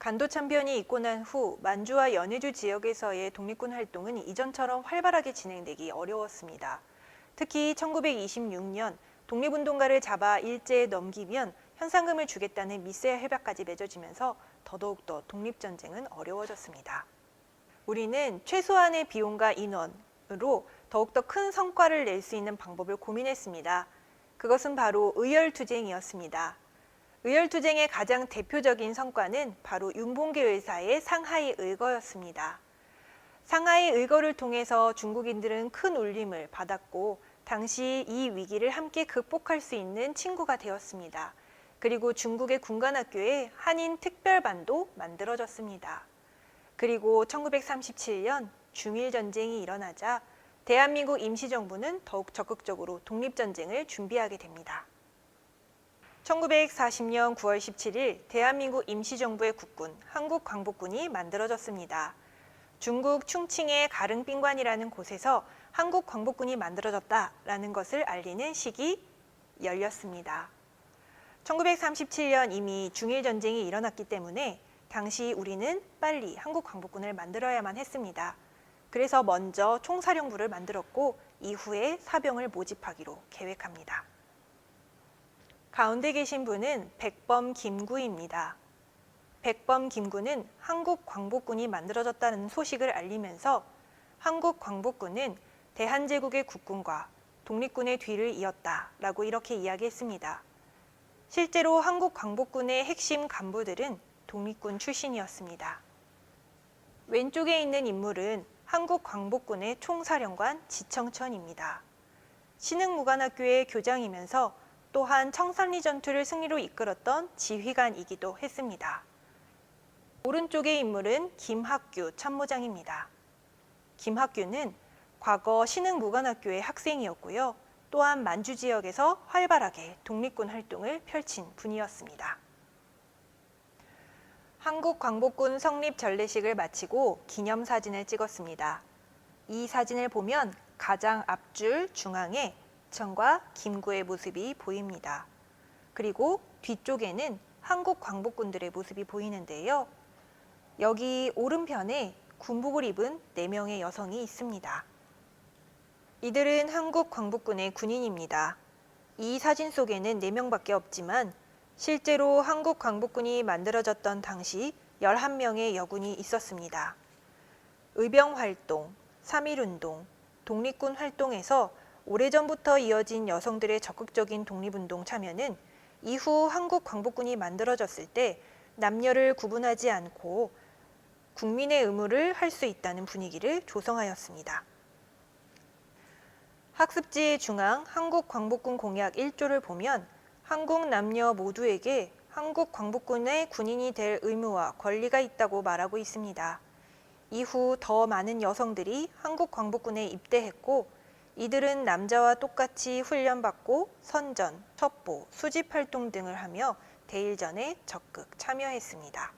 간도 참변이 있고 난 후 만주와 연해주 지역에서의 독립군 활동은 이전처럼 활발하게 진행되기 어려웠습니다. 특히 1926년 독립운동가를 잡아 일제에 넘기면 현상금을 주겠다는 미세 협약까지 맺어지면서 더더욱더 독립전쟁은 어려워졌습니다. 우리는 최소한의 비용과 인원으로 더욱더 큰 성과를 낼 수 있는 방법을 고민했습니다. 그것은 바로 의열투쟁이었습니다. 의열투쟁의 가장 대표적인 성과는 바로 윤봉길 의사의 상하이 의거였습니다. 상하이 의거를 통해서 중국인들은 큰 울림을 받았고 당시 이 위기를 함께 극복할 수 있는 친구가 되었습니다. 그리고 중국의 군관학교에 한인 특별반도 만들어졌습니다. 그리고 1937년 중일전쟁이 일어나자 대한민국 임시정부는 더욱 적극적으로 독립전쟁을 준비하게 됩니다. 1940년 9월 17일 대한민국 임시정부의 국군, 한국광복군이 만들어졌습니다. 중국 충칭의 가릉빈관이라는 곳에서 한국광복군이 만들어졌다라는 것을 알리는 식이 열렸습니다. 1937년 이미 중일전쟁이 일어났기 때문에 당시 우리는 빨리 한국광복군을 만들어야만 했습니다. 그래서 먼저 총사령부를 만들었고 이후에 사병을 모집하기로 계획합니다. 가운데 계신 분은 백범 김구입니다. 백범 김구는 한국광복군이 만들어졌다는 소식을 알리면서 한국광복군은 대한제국의 국군과 독립군의 뒤를 이었다라고 이렇게 이야기했습니다. 실제로 한국광복군의 핵심 간부들은 독립군 출신이었습니다. 왼쪽에 있는 인물은 한국광복군의 총사령관 지청천입니다. 신흥무관학교의 교장이면서 또한 청산리 전투를 승리로 이끌었던 지휘관이기도 했습니다. 오른쪽의 인물은 김학규 참모장입니다. 김학규는 과거 신흥무관학교의 학생이었고요. 또한 만주 지역에서 활발하게 독립군 활동을 펼친 분이었습니다. 한국광복군 성립 전례식을 마치고 기념사진을 찍었습니다. 이 사진을 보면 가장 앞줄 중앙에 지청과 김구의 모습이 보입니다. 그리고 뒤쪽에는 한국광복군들의 모습이 보이는데요. 여기 오른편에 군복을 입은 4명의 여성이 있습니다. 이들은 한국광복군의 군인입니다. 이 사진 속에는 4명밖에 없지만 실제로 한국광복군이 만들어졌던 당시 11명의 여군이 있었습니다. 의병활동, 3.1운동, 독립군 활동에서 오래전부터 이어진 여성들의 적극적인 독립운동 참여는 이후 한국광복군이 만들어졌을 때 남녀를 구분하지 않고 국민의 의무를 할 수 있다는 분위기를 조성하였습니다. 학습지의 중앙 한국광복군 공약 1조를 보면 한국 남녀 모두에게 한국광복군의 군인이 될 의무와 권리가 있다고 말하고 있습니다. 이후 더 많은 여성들이 한국광복군에 입대했고 이들은 남자와 똑같이 훈련받고 선전, 첩보, 수집활동 등을 하며 대일전에 적극 참여했습니다.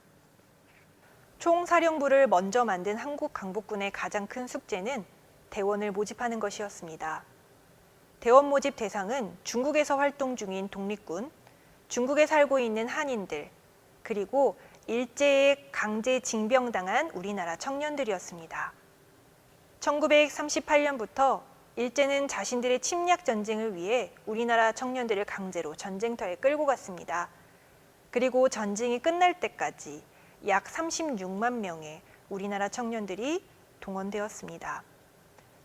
총사령부를 먼저 만든 한국광복군의 가장 큰 숙제는 대원을 모집하는 것이었습니다. 대원 모집 대상은 중국에서 활동 중인 독립군, 중국에 살고 있는 한인들, 그리고 일제에 강제 징병당한 우리나라 청년들이었습니다. 1938년부터 일제는 자신들의 침략 전쟁을 위해 우리나라 청년들을 강제로 전쟁터에 끌고 갔습니다. 그리고 전쟁이 끝날 때까지 약 36만 명의 우리나라 청년들이 동원되었습니다.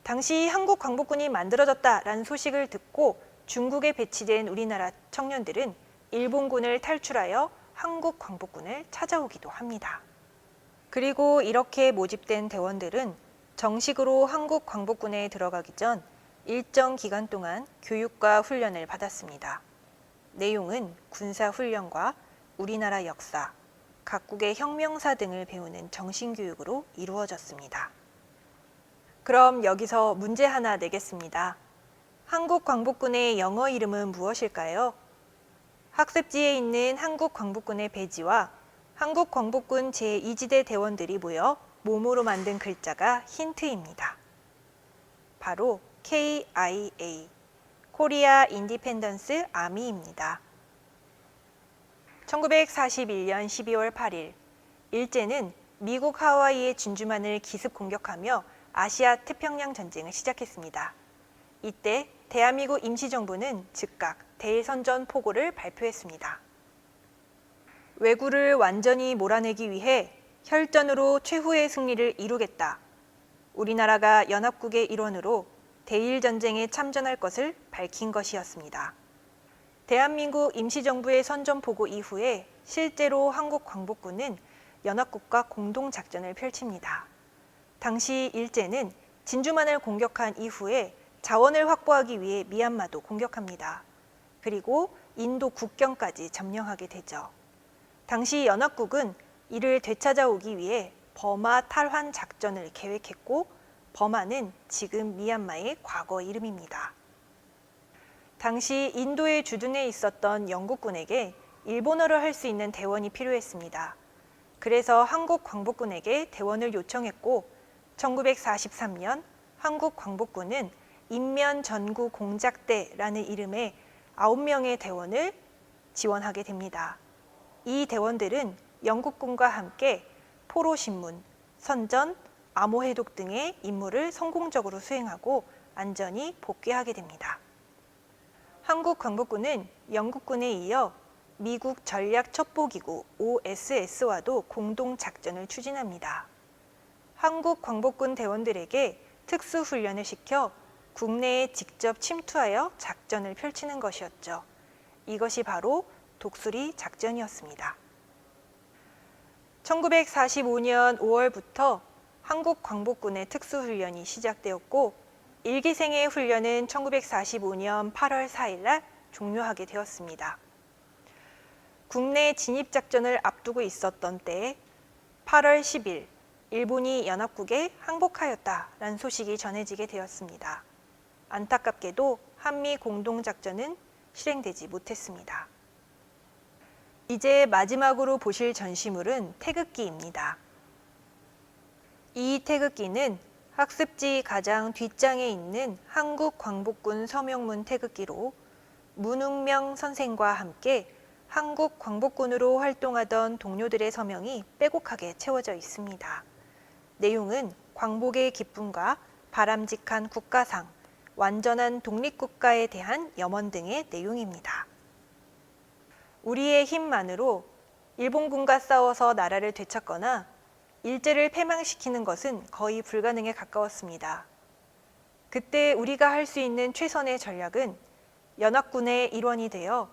당시 한국광복군이 만들어졌다라는 소식을 듣고 중국에 배치된 우리나라 청년들은 일본군을 탈출하여 한국광복군을 찾아오기도 합니다. 그리고 이렇게 모집된 대원들은 정식으로 한국광복군에 들어가기 전 일정 기간 동안 교육과 훈련을 받았습니다. 내용은 군사훈련과 우리나라 역사, 각국의 혁명사 등을 배우는 정신교육으로 이루어졌습니다. 그럼 여기서 문제 하나 내겠습니다. 한국광복군의 영어 이름은 무엇일까요? 학습지에 있는 한국광복군의 배지와 한국광복군 제2지대 대원들이 모여 몸으로 만든 글자가 힌트입니다. 바로 KIA, 코리아 인디펜던스 아미입니다. 1941년 12월 8일 일제는 미국 하와이의 진주만을 기습 공격하며 아시아 태평양 전쟁을 시작했습니다. 이때 대한민국 임시정부는 즉각 대일선전 포고를 발표했습니다. 왜구를 완전히 몰아내기 위해 혈전으로 최후의 승리를 이루겠다. 우리나라가 연합국의 일원으로 대일전쟁에 참전할 것을 밝힌 것이었습니다. 대한민국 임시정부의 선전포고 이후에 실제로 한국 광복군은 연합국과 공동작전을 펼칩니다. 당시 일제는 진주만을 공격한 이후에 자원을 확보하기 위해 미얀마도 공격합니다. 그리고 인도 국경까지 점령하게 되죠. 당시 연합국은 이를 되찾아오기 위해 버마 탈환 작전을 계획했고 버마는 지금 미얀마의 과거 이름입니다. 당시 인도에 주둔해 있었던 영국군에게 일본어를 할 수 있는 대원이 필요했습니다. 그래서 한국 광복군에게 대원을 요청했고 1943년 한국 광복군은 인면전구공작대라는 이름의 9명의 대원을 지원하게 됩니다. 이 대원들은 영국군과 함께 포로신문, 선전, 암호해독 등의 임무를 성공적으로 수행하고 안전히 복귀하게 됩니다. 한국 광복군은 영국군에 이어 미국 전략첩보기구 OSS와도 공동작전을 추진합니다. 한국 광복군 대원들에게 특수훈련을 시켜 국내에 직접 침투하여 작전을 펼치는 것이었죠. 이것이 바로 독수리 작전이었습니다. 1945년 5월부터 한국 광복군의 특수훈련이 시작되었고 일기생의 훈련은 1945년 8월 4일 날 종료하게 되었습니다. 국내 진입작전을 앞두고 있었던 때에 8월 10일 일본이 연합국에 항복하였다라는 소식이 전해지게 되었습니다. 안타깝게도 한미 공동작전은 실행되지 못했습니다. 이제 마지막으로 보실 전시물은 태극기입니다. 이 태극기는 학습지 가장 뒷장에 있는 한국 광복군 서명문 태극기로 문웅명 선생과 함께 한국 광복군으로 활동하던 동료들의 서명이 빼곡하게 채워져 있습니다. 내용은 광복의 기쁨과 바람직한 국가상, 완전한 독립국가에 대한 염원 등의 내용입니다. 우리의 힘만으로 일본군과 싸워서 나라를 되찾거나 일제를 패망시키는 것은 거의 불가능에 가까웠습니다. 그때 우리가 할 수 있는 최선의 전략은 연합군의 일원이 되어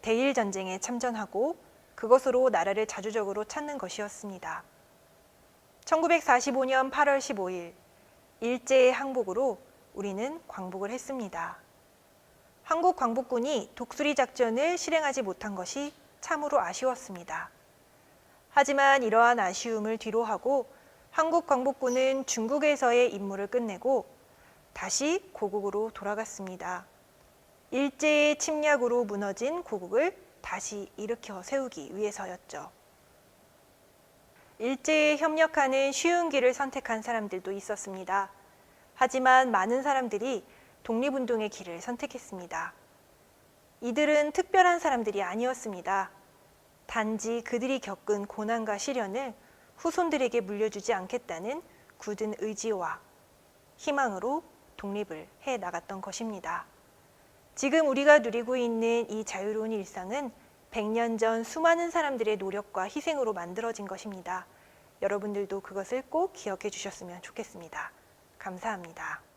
대일전쟁에 참전하고 그것으로 나라를 자주적으로 찾는 것이었습니다. 1945년 8월 15일 일제의 항복으로 우리는 광복을 했습니다. 한국 광복군이 독수리 작전을 실행하지 못한 것이 참으로 아쉬웠습니다. 하지만 이러한 아쉬움을 뒤로하고 한국 광복군은 중국에서의 임무를 끝내고 다시 고국으로 돌아갔습니다. 일제의 침략으로 무너진 고국을 다시 일으켜 세우기 위해서였죠. 일제에 협력하는 쉬운 길을 선택한 사람들도 있었습니다. 하지만 많은 사람들이 독립운동의 길을 선택했습니다. 이들은 특별한 사람들이 아니었습니다. 단지 그들이 겪은 고난과 시련을 후손들에게 물려주지 않겠다는 굳은 의지와 희망으로 독립을 해 나갔던 것입니다. 지금 우리가 누리고 있는 이 자유로운 일상은 100년 전 수많은 사람들의 노력과 희생으로 만들어진 것입니다. 여러분들도 그것을 꼭 기억해 주셨으면 좋겠습니다. 감사합니다.